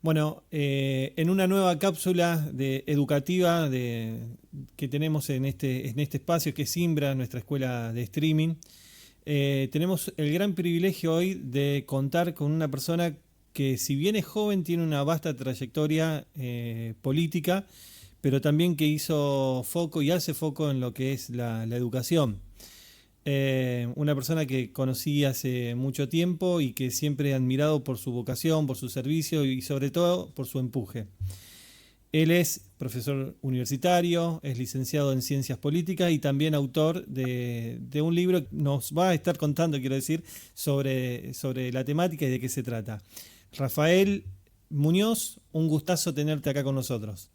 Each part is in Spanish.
Bueno, en una nueva cápsula educativa que tenemos en este espacio que es Simbra, nuestra escuela de streaming, tenemos el gran privilegio hoy de contar con una persona que, si bien es joven, tiene una vasta trayectoria política, pero también que hizo foco y hace foco en lo que es la educación. Una persona que conocí hace mucho tiempo y que siempre he admirado por su vocación, por su servicio y sobre todo por su empuje. Él es profesor universitario, es licenciado en Ciencias Políticas y también autor de un libro que nos va a estar contando, quiero decir, sobre la temática y de qué se trata. Rafael Muñoz, un gustazo tenerte acá con nosotros.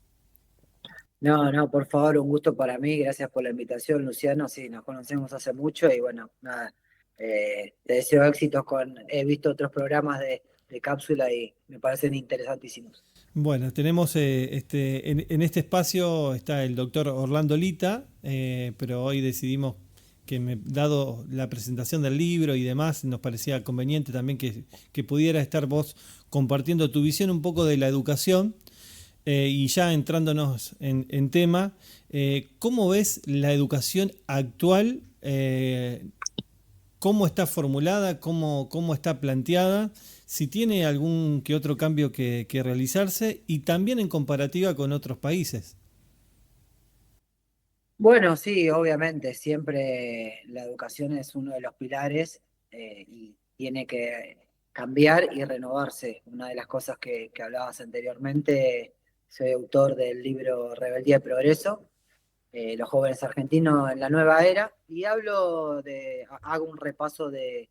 No, no, por favor, un gusto para mí. Gracias por la invitación, Luciano. Sí, nos conocemos hace mucho y bueno, nada, te deseo éxitos he visto otros programas de cápsula y me parecen interesantísimos. Bueno, tenemos en este espacio está el doctor Orlando Lita, pero hoy decidimos dado la presentación del libro y demás, nos parecía conveniente también que pudiera estar vos compartiendo tu visión un poco de la educación y ya entrándonos en tema, ¿cómo ves la educación actual? ¿Cómo está formulada? ¿Cómo está planteada? Si tiene algún que otro cambio que realizarse y también en comparativa con otros países. Bueno, sí, obviamente, siempre la educación es uno de los pilares y tiene que cambiar y renovarse. Una de las cosas que hablabas anteriormente, soy autor del libro Rebeldía y Progreso, los jóvenes argentinos en la nueva era, y hago un repaso eh,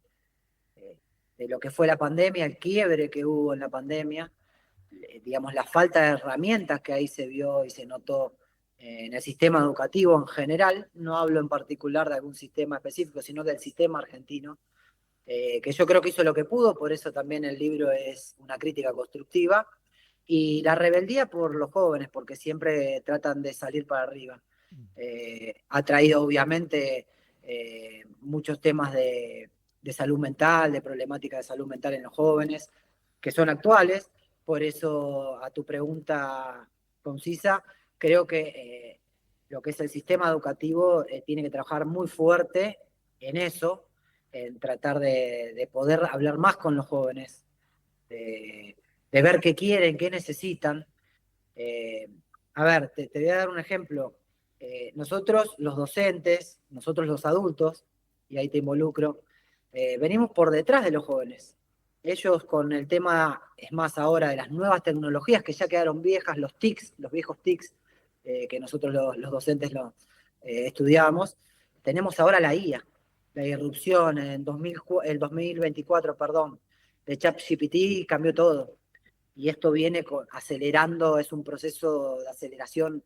de lo que fue la pandemia, el quiebre que hubo en la pandemia, digamos, la falta de herramientas que ahí se vio y se notó en el sistema educativo en general. No hablo en particular de algún sistema específico, sino del sistema argentino, que yo creo que hizo lo que pudo, por eso también el libro es una crítica constructiva, y la rebeldía por los jóvenes, porque siempre tratan de salir para arriba. Ha traído obviamente muchos temas de salud mental, de problemática de salud mental en los jóvenes, que son actuales. Por eso, a tu pregunta concisa, creo que lo que es el sistema educativo tiene que trabajar muy fuerte en eso, en tratar de poder hablar más con los jóvenes, de, de ver qué quieren, qué necesitan. Eh, a ver, te voy a dar un ejemplo. Nosotros, los docentes, nosotros los adultos, y ahí te involucro, venimos por detrás de los jóvenes. Ellos con el tema, es más ahora, de las nuevas tecnologías que ya quedaron viejas, los TICs, los viejos TICs, que nosotros los docentes estudiábamos, tenemos ahora la IA, la irrupción en el 2024, perdón, de ChatGPT cambió todo y esto viene acelerando, es un proceso de aceleración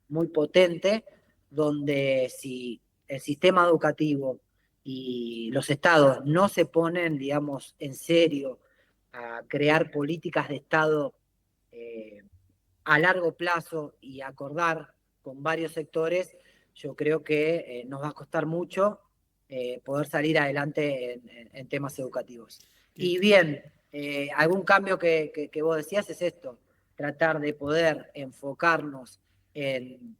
muy potente, donde si el sistema educativo y los estados no se ponen, digamos, en serio a crear políticas de Estado eh, a largo plazo y acordar con varios sectores, yo creo que nos va a costar mucho poder salir adelante en temas educativos. Que- Y bien, algún cambio que vos decías es esto, tratar de poder enfocarnos en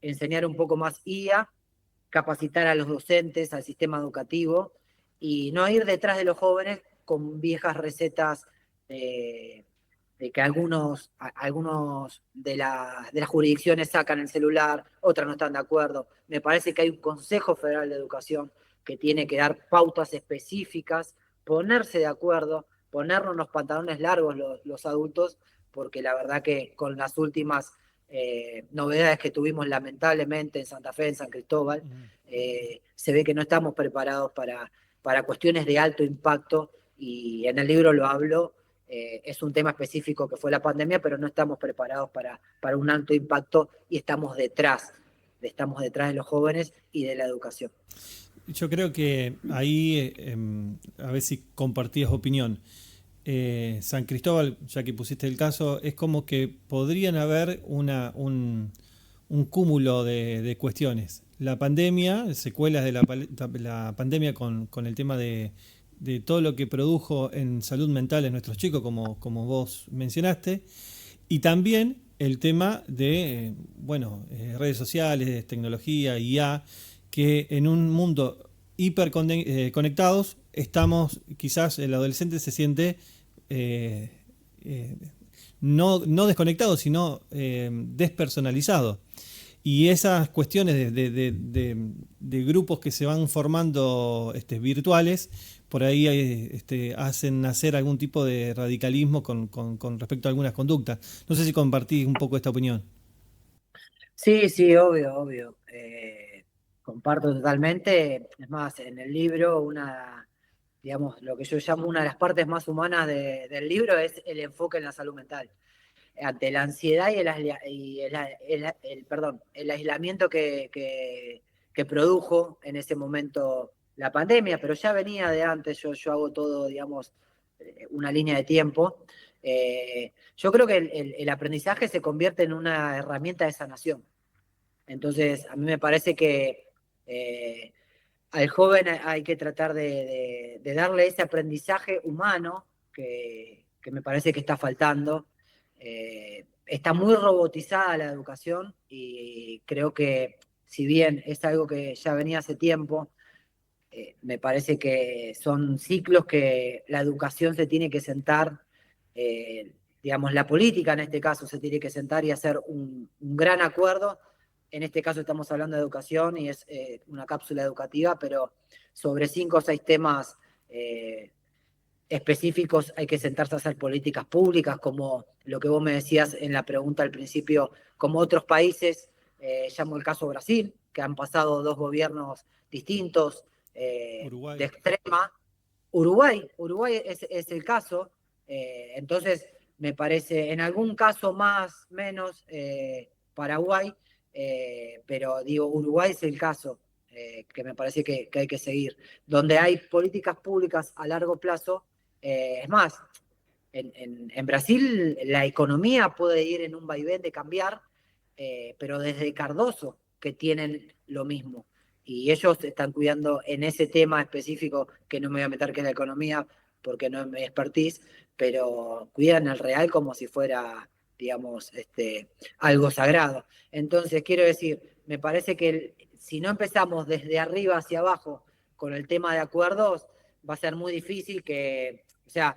enseñar un poco más IA, capacitar a los docentes, al sistema educativo y no ir detrás de los jóvenes con viejas recetas de, de que algunos de las jurisdicciones sacan el celular, otras no están de acuerdo. Me parece que hay un Consejo Federal de Educación que tiene que dar pautas específicas, ponerse de acuerdo, ponernos los pantalones largos los adultos, porque la verdad que con las últimas novedades que tuvimos lamentablemente en Santa Fe, en San Cristóbal, se ve que no estamos preparados para cuestiones de alto impacto y en el libro lo hablo, es un tema específico que fue la pandemia, pero no estamos preparados para un alto impacto y estamos detrás de los jóvenes y de la educación. Yo creo que ahí, a ver si compartías opinión. San Cristóbal, ya que pusiste el caso, es como que podrían haber un cúmulo de cuestiones. La pandemia, secuelas de la pandemia con el tema de todo lo que produjo en salud mental en nuestros chicos, como vos mencionaste, y también el tema de, redes sociales, tecnología, IA, que en un mundo hiper conectados, estamos, quizás el adolescente se siente eh, eh, no desconectado, sino despersonalizado. Y esas cuestiones de grupos que se van formando virtuales, por ahí hacen nacer algún tipo de radicalismo con respecto a algunas conductas. No sé si compartís un poco esta opinión. Sí, sí, obvio, obvio. Comparto totalmente. Es más, en el libro, digamos, lo que yo llamo una de las partes más humanas del libro es el enfoque en la salud mental. Ante la ansiedad el aislamiento que produjo en ese momento la pandemia, pero ya venía de antes, yo hago todo, digamos, una línea de tiempo. Yo creo que el aprendizaje se convierte en una herramienta de sanación. Entonces, a mí me parece que eh, al joven hay que tratar de darle ese aprendizaje humano que me parece que está faltando. Está muy robotizada la educación y creo que si bien es algo que ya venía hace tiempo, me parece que son ciclos que la educación se tiene que sentar, digamos, la política en este caso se tiene que sentar y hacer un gran acuerdo. En este caso estamos hablando de educación y es una cápsula educativa, pero sobre 5 o 6 temas eh, específicos hay que sentarse a hacer políticas públicas, como lo que vos me decías en la pregunta al principio, como otros países, llamo el caso Brasil, que han pasado 2 gobiernos distintos, de Uruguay. extrema. Uruguay es el caso, entonces me parece, en algún caso más, menos, Paraguay, pero digo, Uruguay es el caso que me parece que hay que seguir, donde hay políticas públicas a largo plazo. Es más, en Brasil la economía puede ir en un vaivén de cambiar, pero desde Cardoso que tienen lo mismo. Y ellos están cuidando en ese tema específico, que no me voy a meter que es la economía, porque no es mi expertise, pero cuidan el real como si fuera, digamos, algo sagrado. Entonces, quiero decir, me parece que si no empezamos desde arriba hacia abajo con el tema de acuerdos, va a ser muy difícil que, o sea,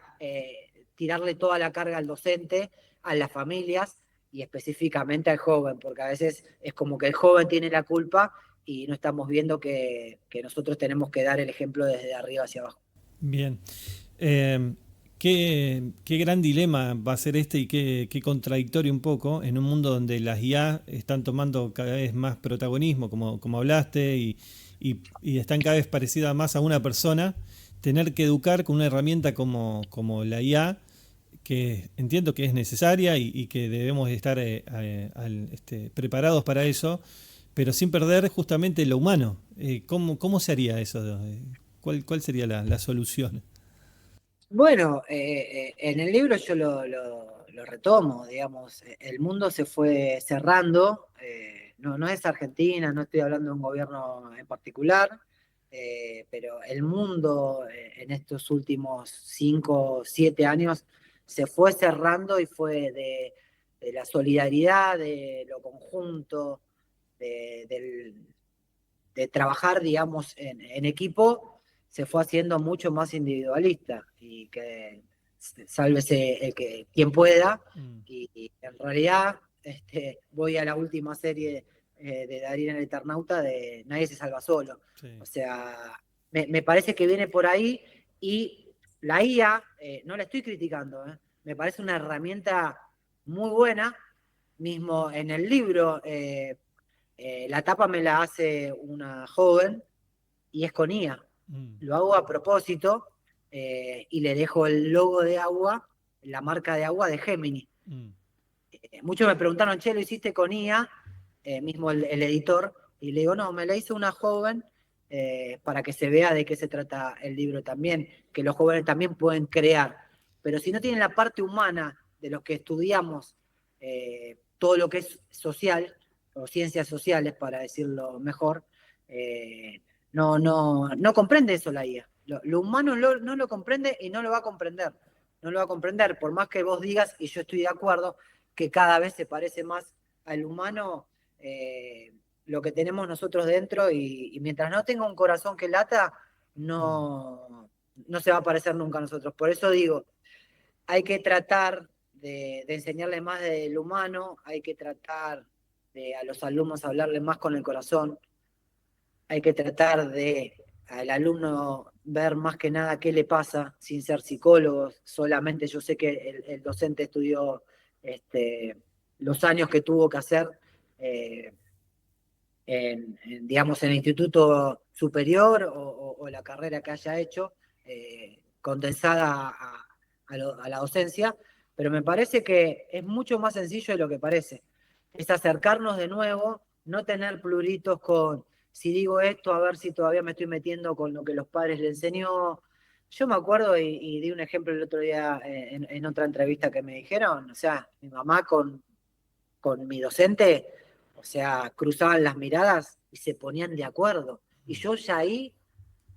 tirarle toda la carga al docente, a las familias y específicamente al joven, porque a veces es como que el joven tiene la culpa y no estamos viendo que nosotros tenemos que dar el ejemplo desde arriba hacia abajo. Bien. Eh, qué gran dilema va a ser y qué contradictorio un poco en un mundo donde las IA están tomando cada vez más protagonismo, como hablaste, y están cada vez parecidas más a una persona, tener que educar con una herramienta como la IA, que entiendo que es necesaria y que debemos estar preparados para eso, pero sin perder justamente lo humano. ¿Cómo se haría eso? ¿Cuál sería la solución? Bueno, en el libro yo lo retomo, digamos, el mundo se fue cerrando, no es Argentina, no estoy hablando de un gobierno en particular, pero el mundo en estos últimos 5 o 7 años se fue cerrando y fue de la solidaridad, de lo conjunto, de, del- de trabajar, digamos, en equipo, se fue haciendo mucho más individualista y que sálvese quien pueda. Mm, Y en realidad voy a la última serie de Darín el Eternauta de Nadie se salva solo. sí. O sea, me parece que viene por ahí y la IA, no la estoy criticando, me parece una herramienta muy buena. Mismo en el libro, la tapa me la hace una joven y es con IA. Mm, Lo hago a propósito y le dejo el logo de agua, la marca de agua de Gemini. mm. Muchos me preguntaron, che, ¿lo hiciste con IA? Mismo el editor. Y le digo, no, me la hizo una joven para que se vea de qué se trata el libro también, que los jóvenes también pueden crear. Pero si no tienen la parte humana de los que estudiamos todo lo que es social, o ciencias sociales, para decirlo mejor, no comprende eso la IA. Lo humano no lo comprende y no lo va a comprender. No lo va a comprender, por más que vos digas, y yo estoy de acuerdo, que cada vez se parece más al humano lo que tenemos nosotros dentro, y mientras no tenga un corazón que lata, no se va a parecer nunca a nosotros. Por eso digo, hay que tratar de enseñarle más del humano, hay que tratar de a los alumnos hablarle más con el corazón, hay que tratar de al alumno ver más que nada qué le pasa, sin ser psicólogos solamente. Yo sé que el docente estudió los años que tuvo que hacer eh, digamos, en el instituto superior o la carrera que haya hecho, condensada a la docencia, pero me parece que es mucho más sencillo de lo que parece. Es acercarnos de nuevo, no tener pluritos con, si digo esto, a ver si todavía me estoy metiendo con lo que los padres le enseñó. Yo me acuerdo y di un ejemplo el otro día en otra entrevista que me dijeron, o sea, mi mamá con mi docente, o sea, cruzaban las miradas y se ponían de acuerdo. Y yo ya ahí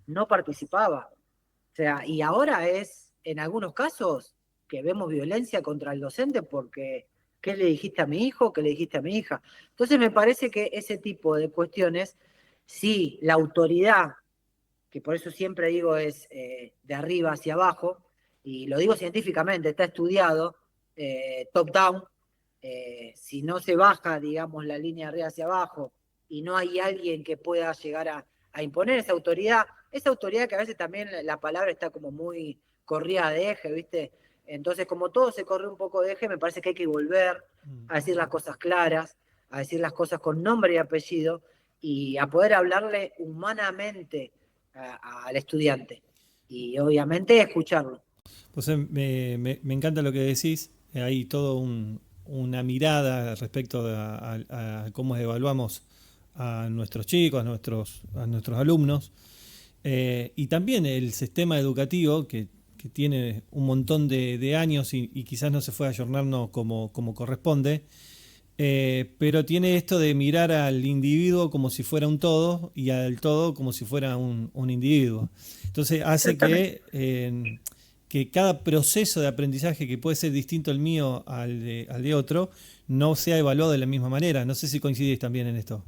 no participaba. O sea, y ahora es, en algunos casos, que vemos violencia contra el docente porque ¿qué le dijiste a mi hijo? ¿Qué le dijiste a mi hija? Entonces me parece que ese tipo de cuestiones, sí, la autoridad, que por eso siempre digo es de arriba hacia abajo, y lo digo científicamente, está estudiado, top-down, si no se baja, digamos, la línea de arriba hacia abajo y no hay alguien que pueda llegar a imponer esa autoridad que a veces también la palabra está como muy corrida de eje, ¿viste? Entonces, como todo se corre un poco de eje, me parece que hay que volver a decir las cosas claras, a decir las cosas con nombre y apellido y a poder hablarle humanamente al estudiante y obviamente escucharlo. Pues me encanta lo que decís. Hay todo una mirada respecto a cómo evaluamos a nuestros chicos, a nuestros alumnos. Y también el sistema educativo que tiene un montón de años y quizás no se fue ayornando como corresponde, pero tiene esto de mirar al individuo como si fuera un todo y al todo como si fuera un individuo. Entonces hace que cada proceso de aprendizaje que puede ser distinto el mío al de otro no sea evaluado de la misma manera. No sé si coincidís también en esto.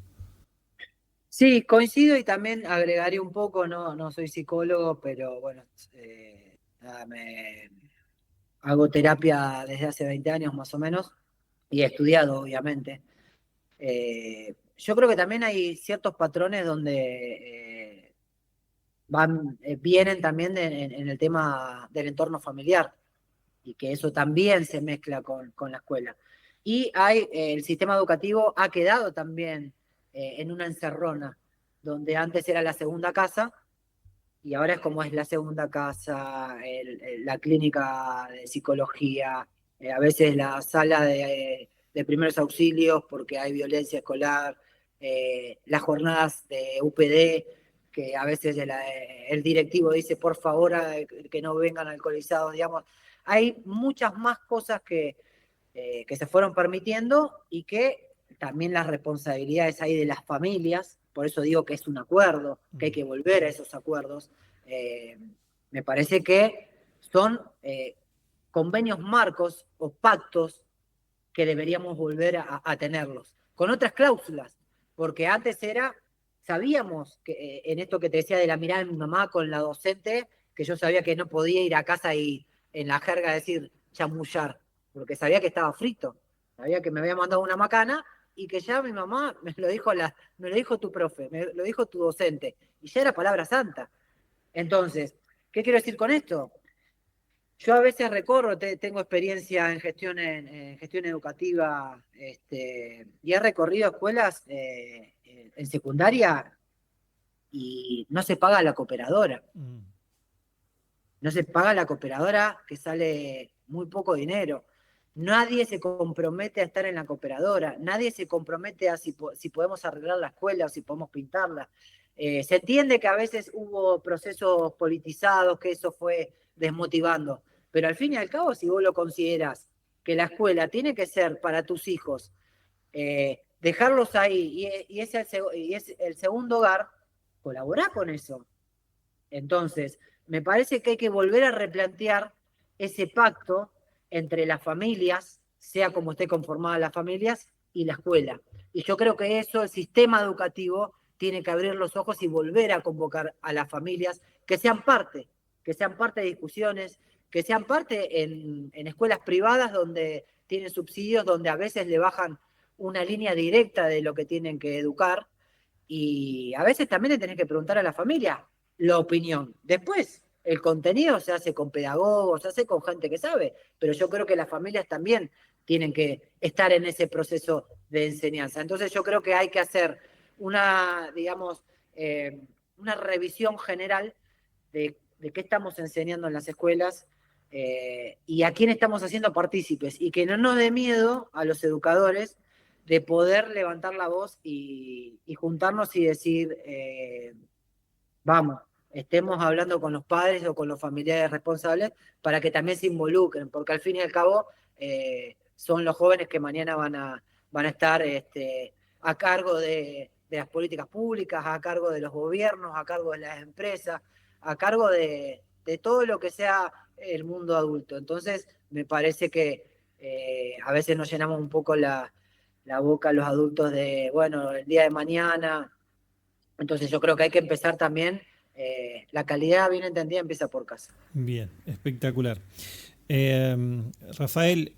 Sí, coincido y también agregaría un poco, no soy psicólogo, pero bueno, nada, hago terapia desde hace 20 años más o menos y he estudiado, obviamente. Yo creo que también hay ciertos patrones donde vienen también en el tema del entorno familiar y que eso también se mezcla con la escuela. Y el sistema educativo ha quedado también en una encerrona, donde antes era la segunda casa y ahora es como es la segunda casa, la clínica de psicología, a veces la sala de primeros auxilios porque hay violencia escolar, las jornadas de UPD, que a veces el directivo dice por favor que no vengan alcoholizados, digamos. Hay muchas más cosas que se fueron permitiendo y que también las responsabilidades hay de las familias, por eso digo que es un acuerdo, que hay que volver a esos acuerdos. Eh, Me parece que son convenios marcos o pactos que deberíamos volver a tenerlos, con otras cláusulas, porque antes sabíamos que en esto que te decía de la mirada de mi mamá con la docente, que yo sabía que no podía ir a casa y en la jerga decir chamullar, porque sabía que estaba frito, sabía que me había mandado una macana y que ya mi mamá me lo dijo tu profe, me lo dijo tu docente, y ya era palabra santa. Entonces, ¿qué quiero decir con esto? Yo a veces recorro, tengo experiencia en gestión educativa, y he recorrido escuelas en secundaria y no se paga la cooperadora. Mm. No se paga la cooperadora que sale muy poco dinero. Nadie se compromete a estar en la cooperadora, nadie se compromete a si podemos arreglar la escuela o si podemos pintarla. Se entiende que a veces hubo procesos politizados, que eso fue desmotivando, pero al fin y al cabo, si vos lo considerás que la escuela tiene que ser para tus hijos, dejarlos ahí y es el segundo hogar, colaborá con eso. Entonces, me parece que hay que volver a replantear ese pacto entre las familias, sea como esté conformada las familias, y la escuela. Y yo creo que eso, el sistema educativo, tiene que abrir los ojos y volver a convocar a las familias que sean parte de discusiones, que sean parte en escuelas privadas donde tienen subsidios, donde a veces le bajan una línea directa de lo que tienen que educar, y a veces también le tenés que preguntar a la familia la opinión. Después, el contenido se hace con pedagogos, se hace con gente que sabe, pero yo creo que las familias también tienen que estar en ese proceso de enseñanza. Entonces yo creo que hay que hacer una, digamos, una revisión general de qué estamos enseñando en las escuelas, y a quién estamos haciendo partícipes, y que no nos dé miedo a los educadores de poder levantar la voz y juntarnos y decir, vamos, estemos hablando con los padres o con los familiares responsables para que también se involucren, porque al fin y al cabo son los jóvenes que mañana van a estar a cargo de las políticas públicas, a cargo de los gobiernos, a cargo de las empresas, a cargo de todo lo que sea el mundo adulto. Entonces, me parece que a veces nos llenamos un poco la boca a los adultos de, bueno, el día de mañana. Entonces yo creo que hay que empezar también, la calidad bien entendida empieza por casa. Bien, espectacular. Eh, Rafael,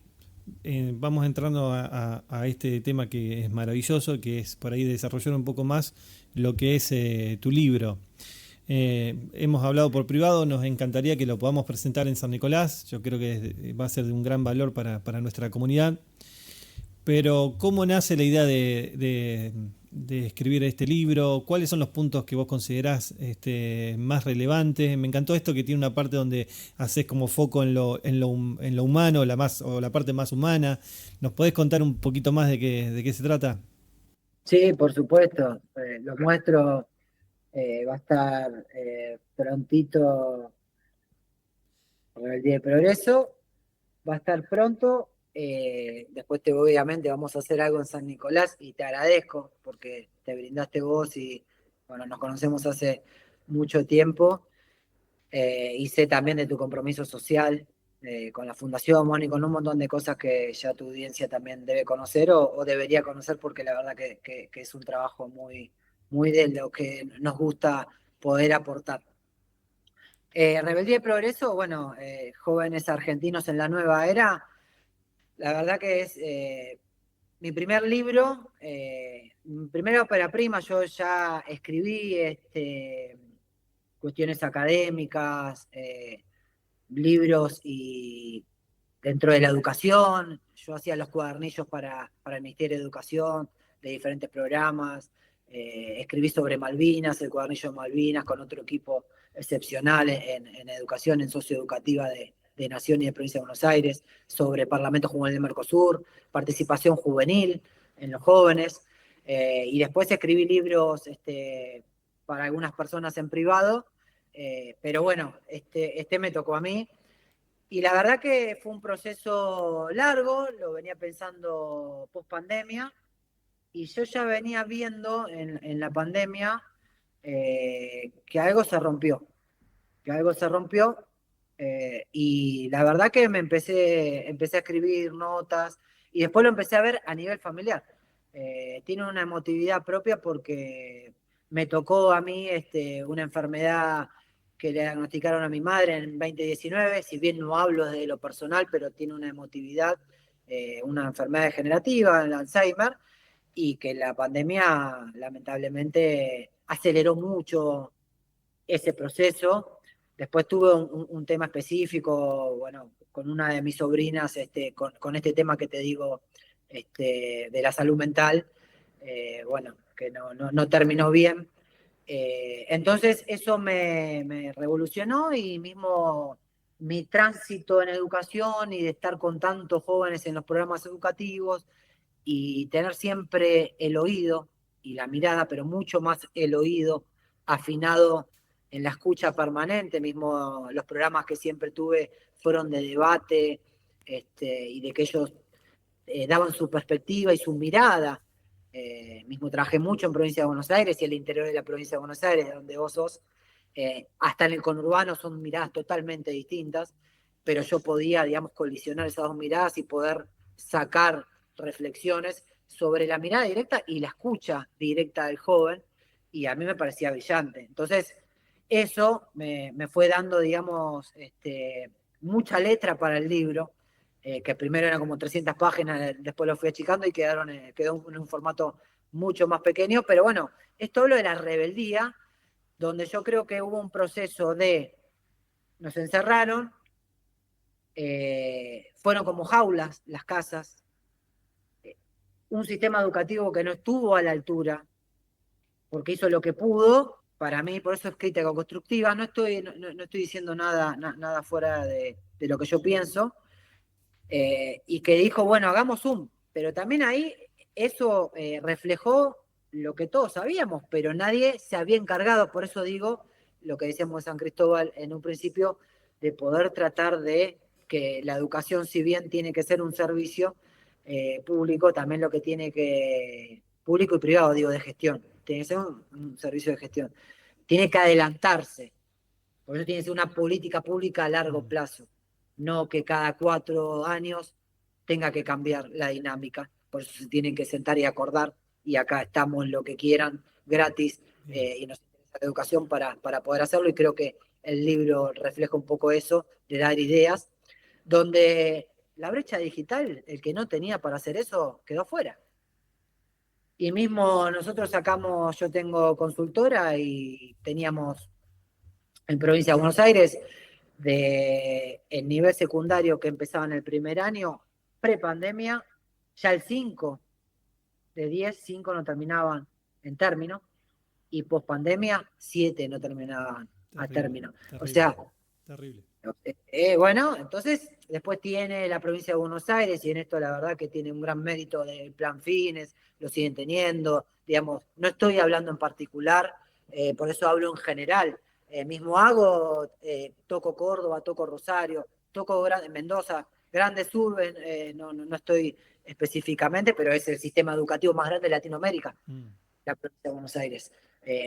vamos entrando a este tema que es maravilloso, que es por ahí desarrollar un poco más lo que es tu libro. Hemos hablado por privado, nos encantaría que lo podamos presentar en San Nicolás, yo creo que va a ser de un gran valor para nuestra comunidad. Pero, ¿cómo nace la idea de escribir este libro? ¿Cuáles son los puntos que vos considerás más relevantes? Me encantó esto que tiene una parte donde haces como foco en lo humano, o la parte más humana. ¿Nos podés contar un poquito más de qué se trata? Sí, por supuesto, lo muestro, va a estar prontito por el Día de Progreso, va a estar pronto, después obviamente vamos a hacer algo en San Nicolás y te agradezco porque te brindaste vos y bueno, nos conocemos hace mucho tiempo. Y sé también de tu compromiso social con la Fundación Moni, con un montón de cosas que ya tu audiencia también debe conocer o debería conocer, porque la verdad que es un trabajo muy, muy de lo que nos gusta poder aportar. Rebeldía y Progreso, bueno, jóvenes argentinos en la nueva era, la verdad que es mi primer libro, mi primera ópera prima. Yo ya escribí cuestiones académicas, libros y dentro de la educación. Yo hacía los cuadernillos para el Ministerio de Educación de diferentes programas. Escribí sobre Malvinas, el cuadernillo de Malvinas, con otro equipo excepcional en educación, en socioeducativa de Nación y de Provincia de Buenos Aires, sobre Parlamento Juvenil de Mercosur, participación juvenil en los jóvenes. Y después escribí libros para algunas personas en privado, pero bueno, me tocó a mí. Y la verdad que fue un proceso largo, lo venía pensando post pandemia, y yo ya venía viendo en la pandemia que algo se rompió, que algo se rompió, y la verdad que empecé a escribir notas y después lo empecé a ver a nivel familiar. Tiene una emotividad propia porque me tocó a mí una enfermedad que le diagnosticaron a mi madre en 2019, si bien no hablo de lo personal, pero tiene una emotividad, una enfermedad degenerativa, el Alzheimer, y que la pandemia lamentablemente aceleró mucho ese proceso. Después tuve un tema específico, bueno, con una de mis sobrinas, con este tema que te digo, de la salud mental, bueno, que no terminó bien. Entonces eso me revolucionó, y mismo mi tránsito en educación y de estar con tantos jóvenes en los programas educativos y tener siempre el oído y la mirada, pero mucho más el oído afinado en la escucha permanente. Mismo los programas que siempre tuve fueron de debate, y de que ellos daban su perspectiva y su mirada. Mismo trabajé mucho en Provincia de Buenos Aires y el interior de la Provincia de Buenos Aires, donde vos sos, hasta en el conurbano son miradas totalmente distintas, pero yo podía, digamos, colisionar esas dos miradas y poder sacar reflexiones sobre la mirada directa y la escucha directa del joven, y a mí me parecía brillante. Entonces, eso me fue dando, digamos, mucha letra para el libro, que primero eran como 300 páginas, después lo fui achicando y quedó en un formato mucho más pequeño, pero bueno, esto hablo de la rebeldía, donde yo creo que hubo un proceso de, nos encerraron, fueron como jaulas las casas, un sistema educativo que no estuvo a la altura, porque hizo lo que pudo, para mí, por eso es crítica constructiva, no estoy diciendo nada fuera de lo que yo pienso, y que dijo, bueno, hagamos Zoom, pero también ahí eso reflejó lo que todos sabíamos, pero nadie se había encargado, por eso digo lo que decíamos de San Cristóbal en un principio, de poder tratar de que la educación, si bien tiene que ser un servicio público, también lo que tiene que, público y privado, digo, de gestión, tiene que ser un servicio de gestión, tiene que adelantarse, por eso tiene que ser una política pública a largo plazo, no que cada 4 años tenga que cambiar la dinámica. Por eso se tienen que sentar y acordar, y acá estamos lo que quieran, gratis, y nos interesa la educación para poder hacerlo, y creo que el libro refleja un poco eso, de dar ideas, donde la brecha digital, el que no tenía para hacer eso, quedó fuera. Y mismo nosotros sacamos, yo tengo consultora y teníamos en provincia de Buenos Aires, el nivel secundario que empezaba en el primer año, pre-pandemia, ya el 5 de 10, 5 no terminaban en término, y post-pandemia, 7 no terminaban a término. Terrible, O sea, terrible. bueno, entonces después tiene la provincia de Buenos Aires, y en esto la verdad que tiene un gran mérito del plan Fines, lo siguen teniendo, digamos, no estoy hablando en particular, por eso hablo en general. Mismo hago, toco Córdoba, toco Rosario, toco Mendoza, grandes urbes, no estoy específicamente, pero es el sistema educativo más grande de Latinoamérica, la provincia de Buenos Aires,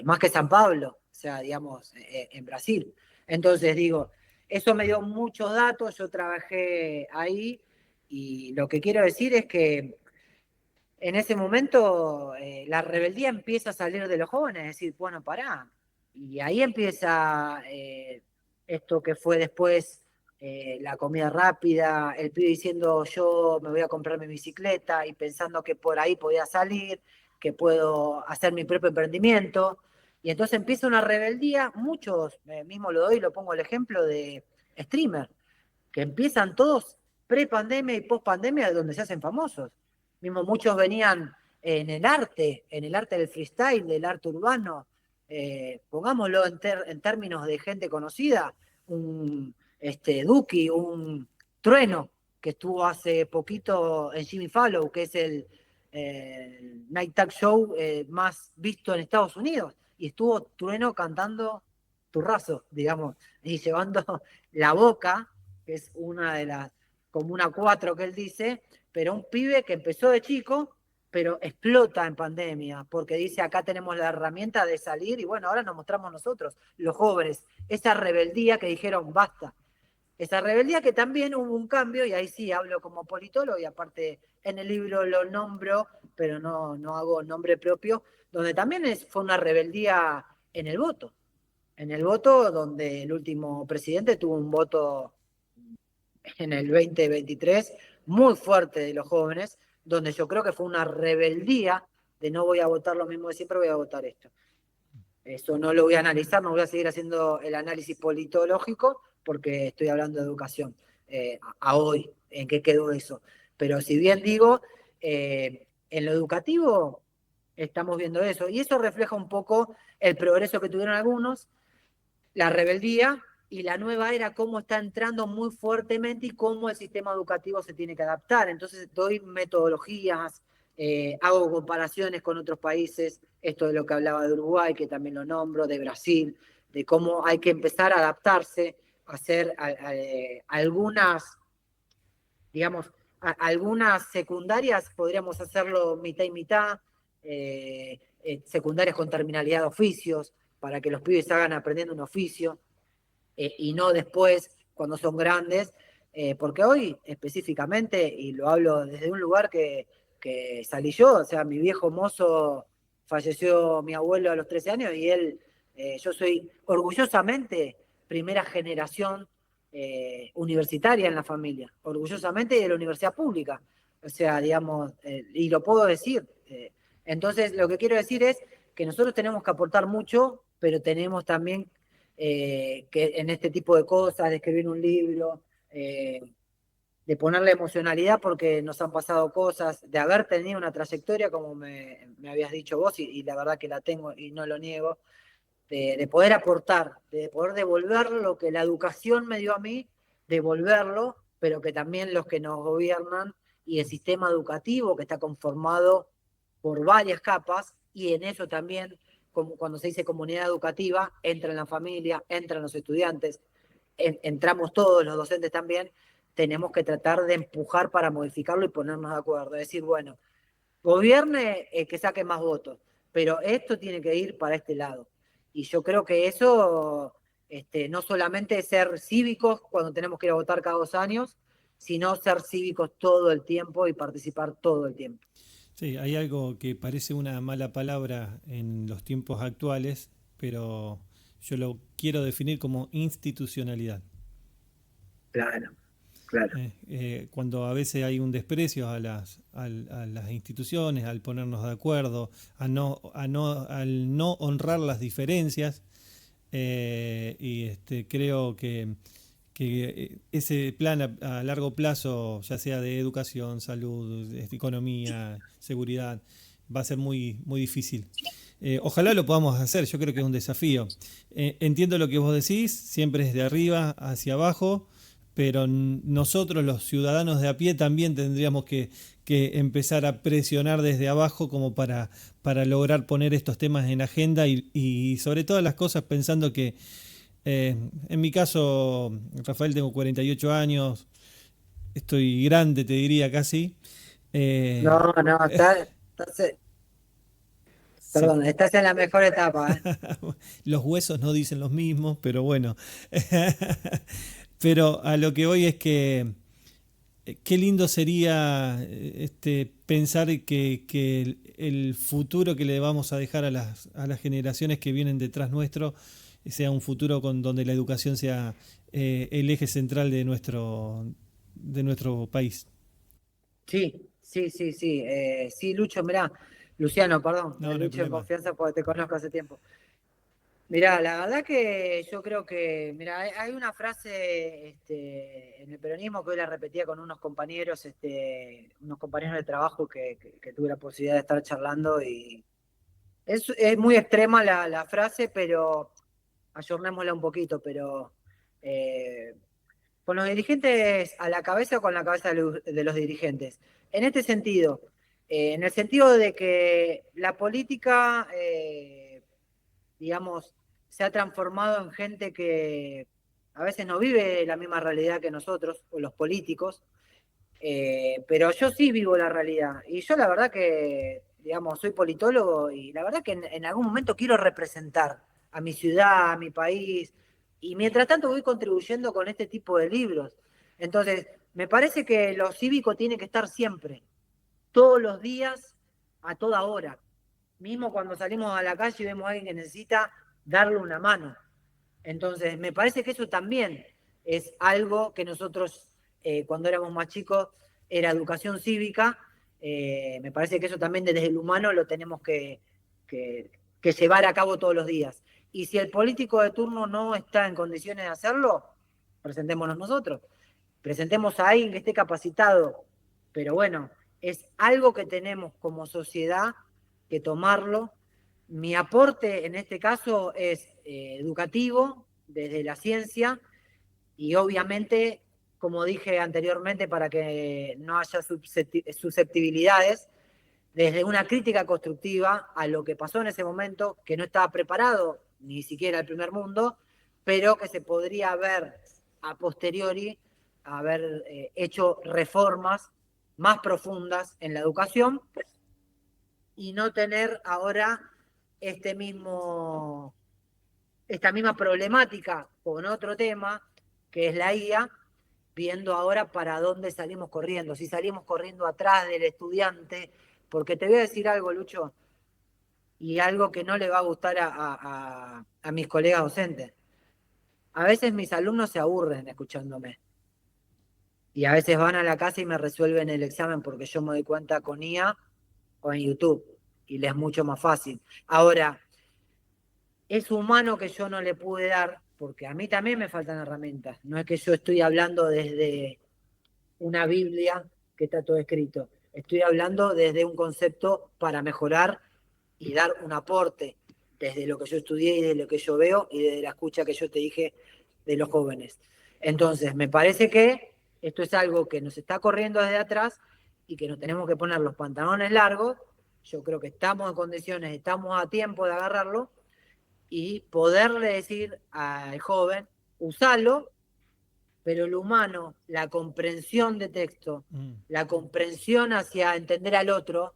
más que San Pablo, o sea, digamos, en Brasil. Entonces digo, eso me dio muchos datos, yo trabajé ahí, y lo que quiero decir es que en ese momento la rebeldía empieza a salir de los jóvenes, es decir, bueno, pará. Y ahí empieza esto que fue después la comida rápida, el pibe diciendo yo me voy a comprar mi bicicleta y pensando que por ahí podía salir, que puedo hacer mi propio emprendimiento. Y entonces empieza una rebeldía, muchos, mismo lo doy, lo pongo el ejemplo de streamer, que empiezan todos pre-pandemia y post-pandemia, donde se hacen famosos. Mismo muchos venían en el arte del freestyle, del arte urbano, pongámoslo en términos de gente conocida, un Duki, un Trueno, que estuvo hace poquito en Jimmy Fallon, que es el Night Talk Show más visto en Estados Unidos, y estuvo Trueno cantando Turrazo, digamos, y llevando la boca, que es una de las, como una 4 que él dice, pero un pibe que empezó de chico, pero explota en pandemia, porque dice, acá tenemos la herramienta de salir, y bueno, ahora nos mostramos nosotros, los jóvenes, esa rebeldía que dijeron, basta. Esa rebeldía que también hubo un cambio, y ahí sí hablo como politólogo, y aparte en el libro lo nombro, pero no hago nombre propio, donde también fue una rebeldía en el voto. En el voto, donde el último presidente tuvo un voto en el 2023 muy fuerte de los jóvenes, donde yo creo que fue una rebeldía de no voy a votar lo mismo de siempre, voy a votar esto. Eso no lo voy a analizar, no voy a seguir haciendo el análisis politológico porque estoy hablando de educación a hoy, en qué quedó eso. Pero si bien digo, en lo educativo estamos viendo eso, y eso refleja un poco el progreso que tuvieron algunos, la rebeldía y la nueva era, cómo está entrando muy fuertemente y cómo el sistema educativo se tiene que adaptar. Entonces doy metodologías, hago comparaciones con otros países, esto de lo que hablaba de Uruguay, que también lo nombro, de Brasil, de cómo hay que empezar a adaptarse, a hacer algunas, digamos, algunas secundarias, podríamos hacerlo mitad y mitad, secundarias con terminalidad de oficios, para que los pibes hagan aprendiendo un oficio, y no después cuando son grandes, porque hoy específicamente, y lo hablo desde un lugar que salí yo, o sea, mi viejo mozo falleció mi abuelo a los 13 años y yo soy orgullosamente primera generación universitaria en la familia, orgullosamente de la universidad pública, o sea, digamos, y lo puedo decir. Entonces, lo que quiero decir es que nosotros tenemos que aportar mucho, pero tenemos también que en este tipo de cosas, de escribir un libro, de ponerle emocionalidad porque nos han pasado cosas, de haber tenido una trayectoria, como me habías dicho vos, y la verdad que la tengo y no lo niego, de poder aportar, de poder devolver lo que la educación me dio a mí, devolverlo, pero que también los que nos gobiernan y el sistema educativo que está conformado por varias capas, y en eso también, como cuando se dice comunidad educativa, entra en la familia, entran los estudiantes, entramos todos, los docentes también, tenemos que tratar de empujar para modificarlo y ponernos de acuerdo. Es decir, bueno, gobierne que saque más votos, pero esto tiene que ir para este lado. Y yo creo que eso, no solamente es ser cívicos cuando tenemos que ir a votar cada 2 años, sino ser cívicos todo el tiempo y participar todo el tiempo. Sí, hay algo que parece una mala palabra en los tiempos actuales, pero yo lo quiero definir como institucionalidad. Claro, claro. Cuando a veces hay un desprecio a las instituciones, al ponernos de acuerdo, al no honrar las diferencias, y creo que ese plan a largo plazo, ya sea de educación, salud, economía, seguridad, va a ser muy, muy difícil. Ojalá lo podamos hacer, yo creo que es un desafío. Entiendo lo que vos decís, siempre es de arriba hacia abajo, pero nosotros los ciudadanos de a pie también tendríamos que empezar a presionar desde abajo como para lograr poner estos temas en agenda y sobre todas las cosas pensando que en mi caso, Rafael, tengo 48 años, estoy grande, te diría casi. No, Eh, no, sí. perdón, estás en la mejor etapa, ¿eh? Los huesos no dicen los mismos, pero bueno. Pero a lo que voy es que qué lindo sería pensar que el futuro que le vamos a dejar a las generaciones que vienen detrás nuestro sea un futuro donde la educación sea el eje central de nuestro país. Sí, sí, sí, sí. Sí, Lucho, mirá, Luciano, perdón, No, no hay Lucho en problema. confianza porque te conozco hace tiempo. Mirá, la verdad que yo creo que, mirá, hay una frase en el peronismo que hoy la repetía con unos compañeros de trabajo que tuve la posibilidad de estar charlando y es muy extrema la frase, pero ayornémosla un poquito, pero eh, con los dirigentes a la cabeza o con la cabeza de los dirigentes. En este sentido, en el sentido de que la política, digamos, se ha transformado en gente que a veces no vive la misma realidad que nosotros, o los políticos, pero yo sí vivo la realidad. Y yo la verdad que, digamos, soy politólogo y la verdad que en algún momento quiero representar a mi ciudad, a mi país, y mientras tanto voy contribuyendo con este tipo de libros. Entonces, me parece que lo cívico tiene que estar siempre, todos los días, a toda hora. Mismo cuando salimos a la calle y vemos a alguien que necesita darle una mano. Entonces, me parece que eso también es algo que nosotros, cuando éramos más chicos, era educación cívica. Me parece que eso también desde el humano lo tenemos que, que llevar a cabo todos los días. Y si el político de turno no está en condiciones de hacerlo, presentémonos nosotros. Presentemos a alguien que esté capacitado. Pero bueno, es algo que tenemos como sociedad que tomarlo. Mi aporte en este caso es educativo, desde la ciencia, y obviamente, como dije anteriormente, para que no haya susceptibilidades, desde una crítica constructiva a lo que pasó en ese momento, que no estaba preparado ni siquiera el primer mundo, pero que se podría haber a posteriori, haber hecho reformas más profundas en la educación y no tener ahora este mismo, esta misma problemática con otro tema, que es la IA, viendo ahora para dónde salimos corriendo, si salimos corriendo atrás del estudiante, porque te voy a decir algo, Lucho, y algo que no le va a gustar a mis colegas docentes. A veces mis alumnos se aburren escuchándome y a veces van a la casa y me resuelven el examen porque yo me doy cuenta con IA o en YouTube y les es mucho más fácil. Ahora, es humano que yo no le pude dar, porque a mí también me faltan herramientas. No es que yo estoy hablando desde una Biblia que está todo escrito. Estoy hablando desde un concepto para mejorar y dar un aporte desde lo que yo estudié y de lo que yo veo y desde la escucha que yo te dije de los jóvenes. Entonces, me parece que esto es algo que nos está corriendo desde atrás y que nos tenemos que poner los pantalones largos. Yo creo que estamos en condiciones, estamos a tiempo de agarrarlo y poderle decir al joven, usalo, pero lo humano, la comprensión de texto, la comprensión hacia entender al otro,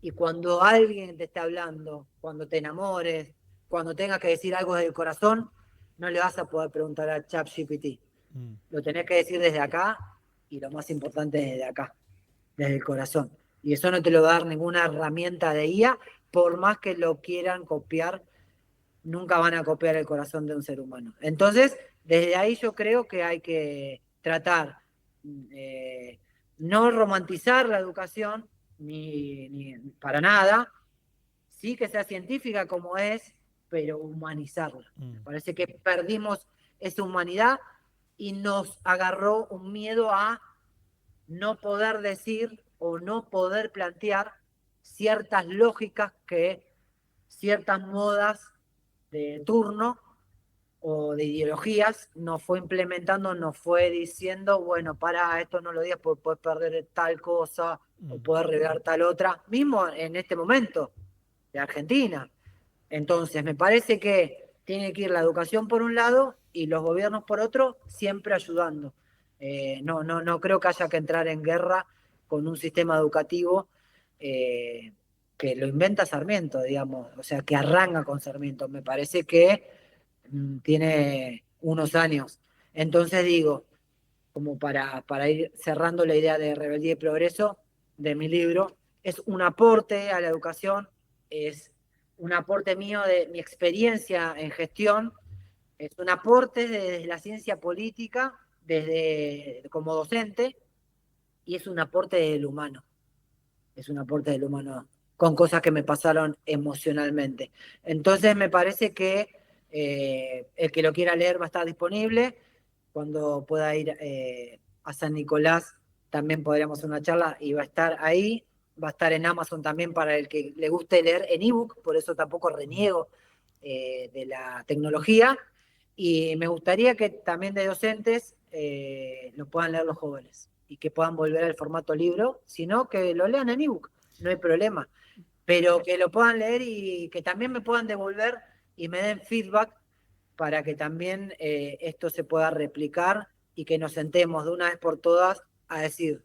y cuando alguien te está hablando, cuando te enamores, cuando tengas que decir algo del corazón, no le vas a poder preguntar a ChatGPT. Lo tenés que decir desde acá, y lo más importante desde acá, desde el corazón. Y eso no te lo va a dar ninguna herramienta de IA, por más que lo quieran copiar, nunca van a copiar el corazón de un ser humano. Entonces, desde ahí yo creo que hay que tratar, eh, no romantizar la educación, ni para nada, sí que sea científica como es, pero humanizarla. Me parece que perdimos esa humanidad y nos agarró un miedo a no poder decir o no poder plantear ciertas lógicas que ciertas modas de turno o de ideologías nos fue implementando, nos fue diciendo, bueno, para esto no lo digas porque puedes perder tal cosa o puedes revelar tal otra, mismo en este momento de Argentina. Entonces, me parece que tiene que ir la educación por un lado y los gobiernos por otro, siempre ayudando. No creo que haya que entrar en guerra con un sistema educativo eh, que lo inventa Sarmiento, digamos, o sea, que arranca con Sarmiento. Me parece que tiene unos años. Entonces digo, como para ir cerrando la idea de rebeldía y progreso de mi libro, es un aporte a la educación, es un aporte mío de mi experiencia en gestión, es un aporte desde la ciencia política, desde como docente, y es un aporte del humano, es un aporte del humano con cosas que me pasaron emocionalmente. Entonces me parece que el que lo quiera leer va a estar disponible. Cuando pueda ir a San Nicolás también podríamos hacer una charla y va a estar ahí. Va a estar en Amazon también para el que le guste leer en ebook, por eso tampoco reniego de la tecnología. Y me gustaría que también de docentes lo puedan leer los jóvenes y que puedan volver al formato libro, sino que lo lean en ebook, no hay problema, pero que lo puedan leer y que también me puedan devolver y me den feedback para que también esto se pueda replicar y que nos sentemos de una vez por todas a decir,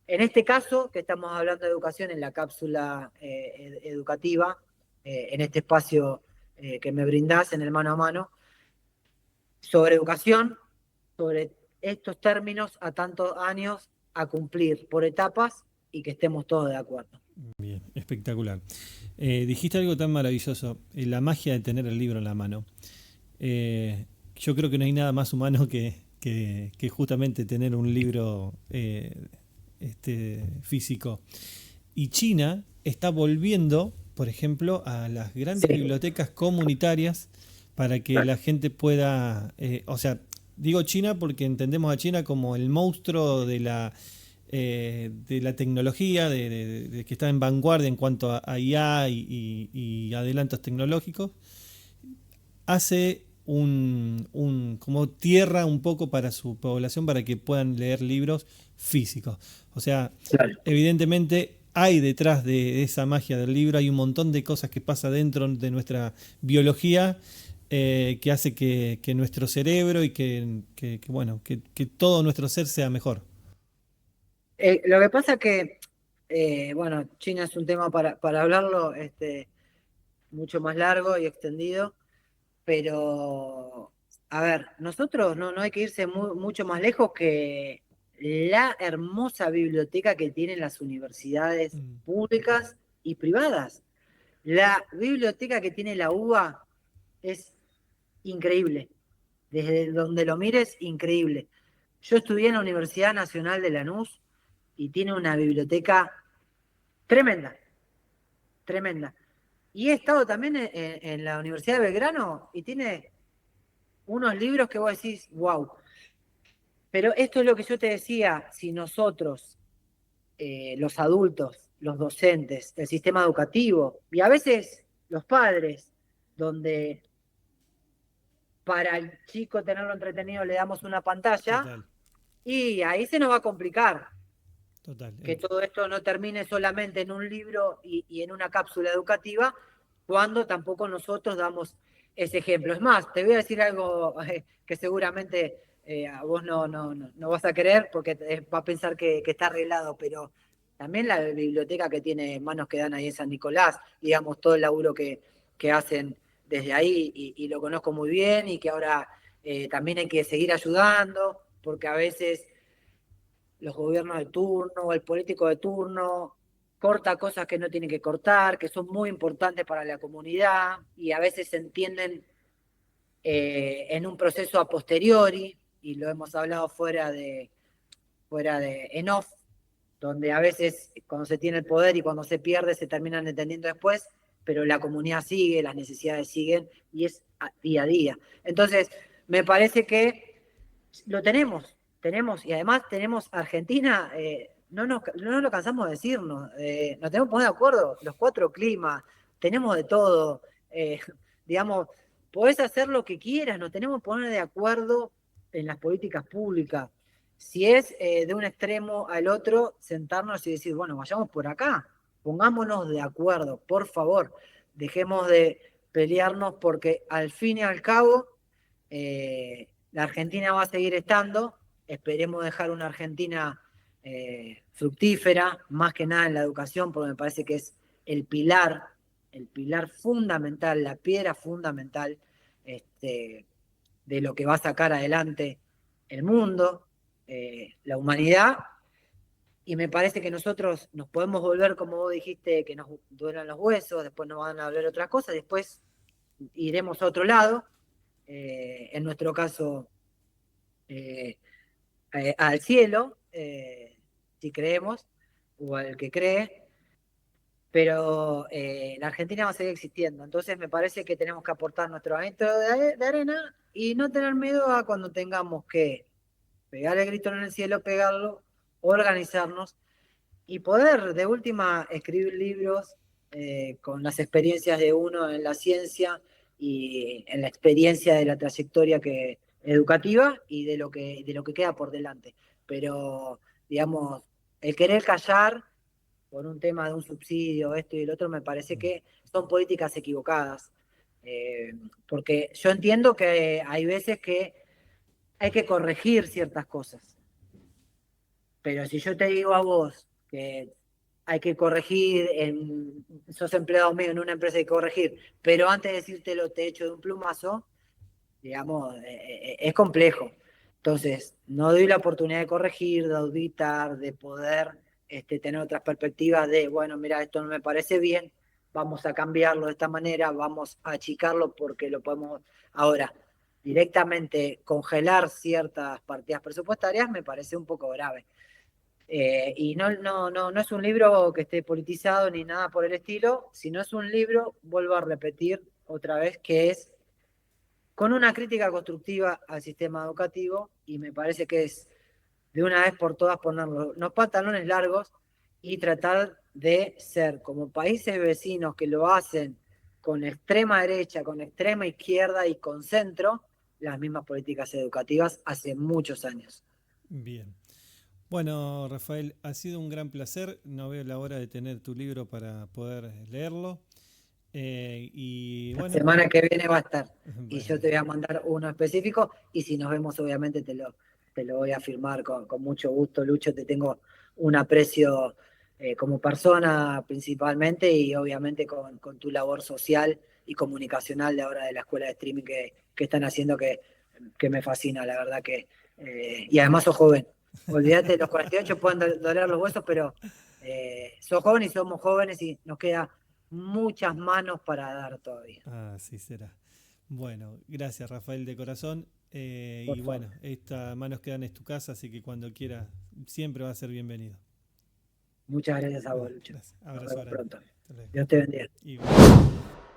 en este caso, que estamos hablando de educación en la cápsula educativa, en este espacio que me brindás en el mano a mano, sobre educación, sobre estos términos a tantos años a cumplir por etapas y que estemos todos de acuerdo. Bien, espectacular. Dijiste algo tan maravilloso, la magia de tener el libro en la mano. Yo creo que no hay nada más humano que justamente tener un libro físico. Y China está volviendo, por ejemplo, a las grandes Sí, bibliotecas comunitarias para que la gente pueda, o sea, digo China porque entendemos a China como el monstruo de la tecnología, de que está en vanguardia en cuanto a IA y adelantos tecnológicos. Hace como tierra un poco para su población para que puedan leer libros físicos. O sea, claro. evidentemente hay detrás de esa magia del libro, hay un montón de cosas que pasa dentro de nuestra biología que hace que nuestro cerebro y bueno, que todo nuestro ser sea mejor. Lo que pasa que, bueno, China es un tema para hablarlo mucho más largo y extendido. pero, a ver, nosotros no hay que irse mucho más lejos que la hermosa biblioteca que tienen las universidades Mm, públicas y privadas. La biblioteca que tiene la UBA es increíble. Desde donde lo mires, increíble. Yo estudié en la Universidad Nacional de Lanús y tiene una biblioteca tremenda, tremenda. Y he estado también en la Universidad de Belgrano y tiene unos libros que vos decís, wow. Pero esto es lo que yo te decía, si nosotros, los adultos, los docentes, el sistema educativo y a veces los padres, donde para el chico tenerlo entretenido le damos una pantalla, total, y ahí se nos va a complicar total. que todo esto no termine solamente en un libro y en una cápsula educativa, cuando tampoco nosotros damos ese ejemplo. Es más, te voy a decir algo que seguramente a vos no vas a creer porque va a pensar que está arreglado, pero también la biblioteca que tiene Manos que Dan ahí en San Nicolás, digamos, todo el laburo que hacen desde ahí y lo conozco muy bien y que ahora también hay que seguir ayudando, porque a veces los gobiernos de turno o el político de turno corta cosas que no tiene que cortar, que son muy importantes para la comunidad y a veces se entienden en un proceso a posteriori, y lo hemos hablado fuera de en off, donde a veces cuando se tiene el poder y cuando se pierde se terminan entendiendo después, pero la comunidad sigue, las necesidades siguen y es día a día. Entonces, me parece que lo tenemos, y además tenemos Argentina, no lo cansamos de decirnos, nos tenemos que poner de acuerdo, los cuatro climas, tenemos de todo, eh, digamos, podés hacer lo que quieras, nos tenemos que poner de acuerdo en las políticas públicas. Si es de un extremo al otro, sentarnos y decir, bueno, vayamos por acá, pongámonos de acuerdo, por favor, dejemos de pelearnos porque al fin y al cabo la Argentina va a seguir estando, esperemos dejar una Argentina fructífera, más que nada en la educación, porque me parece que es el pilar fundamental, la piedra fundamental este, de lo que va a sacar adelante el mundo, la humanidad, y me parece que nosotros nos podemos volver, como vos dijiste, que nos duelan los huesos, después nos van a hablar otras cosas, después iremos a otro lado, en nuestro caso eh, al cielo, si creemos, o al que cree, pero la Argentina va a seguir existiendo. Entonces me parece que tenemos que aportar nuestro granito de arena y no tener miedo a cuando tengamos que pegar el grito en el cielo, pegarlo, organizarnos y poder de última escribir libros con las experiencias de uno en la ciencia y en la experiencia de la trayectoria educativa y de lo que queda por delante. Pero, digamos, el querer callar por un tema de un subsidio, esto y el otro, me parece Mm. que son políticas equivocadas. Eh, Porque yo entiendo que hay veces que hay que corregir ciertas cosas, pero si yo te digo a vos que hay que corregir, sos empleado mío en una empresa hay que corregir, pero antes de decírtelo te echo de un plumazo, digamos, es complejo. Entonces, no doy la oportunidad de corregir, de auditar, de poder tener otras perspectivas de, bueno, mira, esto no me parece bien, vamos a cambiarlo de esta manera, vamos a achicarlo porque lo podemos ahora. Directamente congelar ciertas partidas presupuestarias me parece un poco grave. Y no es un libro que esté politizado ni nada por el estilo, sino es un libro, vuelvo a repetir otra vez, que es con una crítica constructiva al sistema educativo y me parece que es de una vez por todas ponernos los pantalones largos y tratar de ser como países vecinos que lo hacen con extrema derecha, con extrema izquierda y con centro, las mismas políticas educativas hace muchos años. Bien. Bueno, Rafael, ha sido un gran placer. No veo la hora de tener tu libro para poder leerlo. Y La bueno, semana que viene va a estar y yo bueno, te voy a mandar uno específico y si nos vemos obviamente te lo voy a firmar con mucho gusto, Lucho, te tengo un aprecio como persona principalmente y obviamente con tu labor social y comunicacional de ahora de la escuela de streaming que están haciendo que me fascina, la verdad que... y además sos joven. Olvídate, los 48 pueden doler los huesos, pero sos joven y somos jóvenes y nos queda muchas manos para dar todavía. Así será. Bueno, gracias Rafael de corazón. Por Y favor. bueno, estas manos quedan en tu casa, así que cuando quieras, siempre va a ser bienvenido. Muchas gracias a vos, Bueno, Lucho. gracias. Nos Abrazo vemos grande. pronto. Hasta luego. Dios te bendiga. Igual.